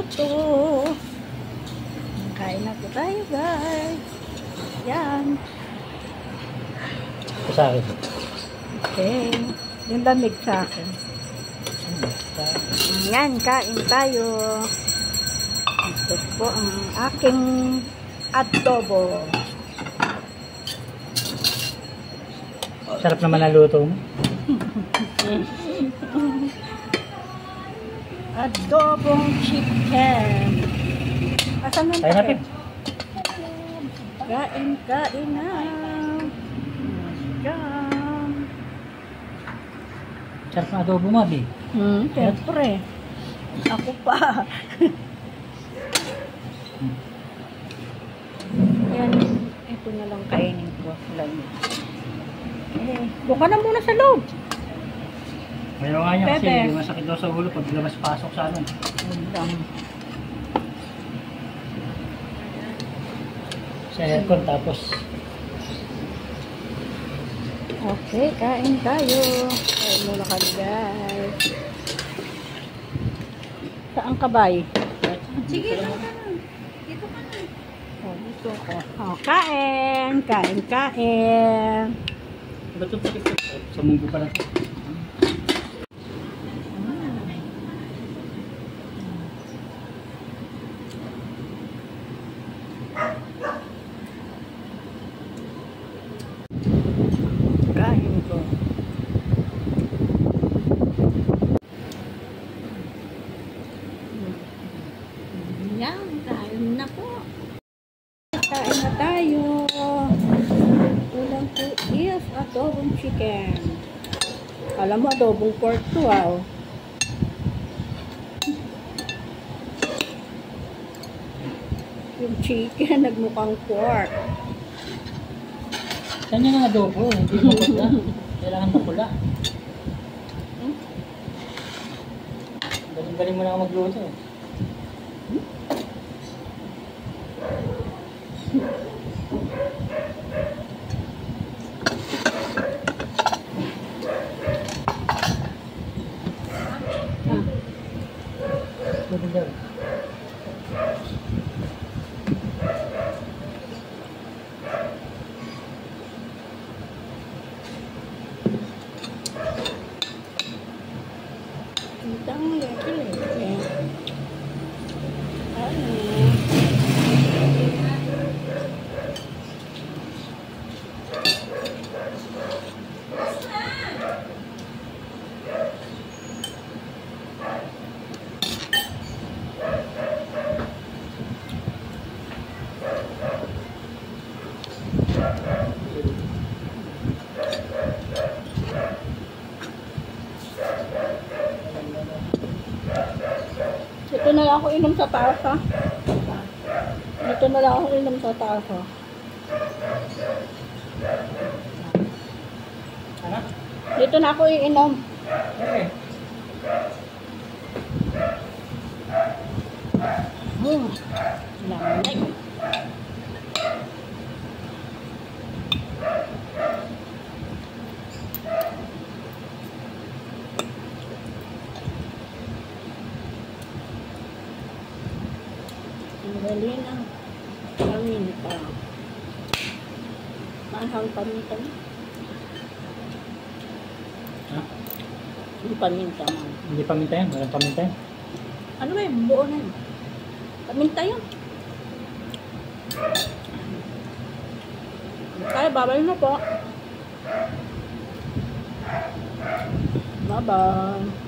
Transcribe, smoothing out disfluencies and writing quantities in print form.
luto. Kain na po tayo, guys. Yan. Ito sa akin. Okay. Yung lamig sa akin. Yan, kain tayo. Ito po ang aking adobo. Sarap naman ang luto mo. Adobong chicken. Asan ang takip? Kain na. Yan. Sarap na adobo mo, Abi. Siyempre. Ako pa. Yan. Ito na lang kainin ko. Doon ka na muna sa loob. Ayaw nga niya kasi Bebe. masakit daw sa ulo pag labas-pasok sa ano. Sa aircon tapos. Okay, kain tayo. Kain muna kami, guys. Saan ka ba? Sige, dito ka na. Dito ka na. Oh, dito ako. Oh, kain. Kain. Ba't ito sa munggo pala ito? Kain ko. Yan, kain na po. Kain na tayo. Ulam po is adobong chicken. Alam mo, adobong pork to, wow. Yung chicken, nagmukhang pork. Saan yan ang adobo? Hindi mo pula. Kailangan mapula. Galing-galing mo na ako magluto. Pwede daw. Ang laki-laki. Ito na lang ako inom sa taas, ha? Ito na lang ako inom sa taas, ha? Ano? Dito na ako iinom. Okay. Lamig. Ang galing ang paminta. Mahal paminta mo. Ha? Yung paminta mo. Hindi paminta yan. Walang paminta yan. Ano ba yun? Buo na yun. Paminta yun. Kaya babay na po. Bye-bye.